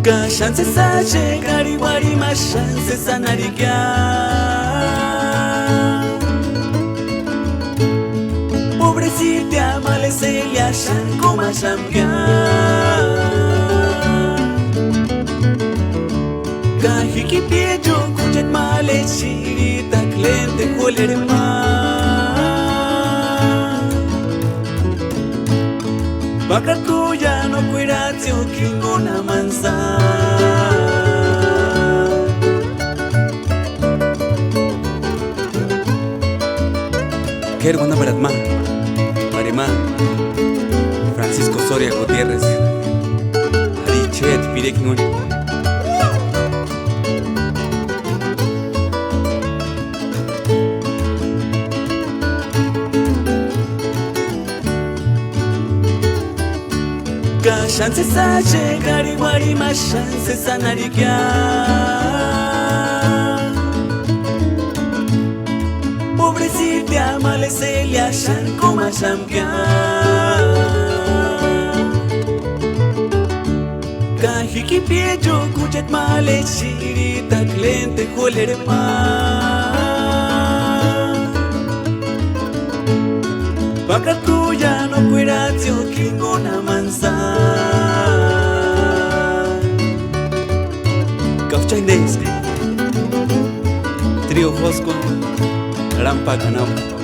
Kashanse sache kari wari mashanse sanarikya Pobrecita maleselia shanko mashamkya Kahiki piejo kuchet male chiri taklente kolerma Baka tuya no cuiratio kingona mansa Kerwana Baratma Marema Francisco Soria Gutiérrez Ari Chet Pirekingun Kashanse sache kari wari mashanse sanarikya Pobrecita maleselia shanko mashamkya Kahiki piejo kuchet male chiri taklente kolerma Baka tuya no cuiratio kingona mansa Kafchaindes Trio Fosco Rampa Ganao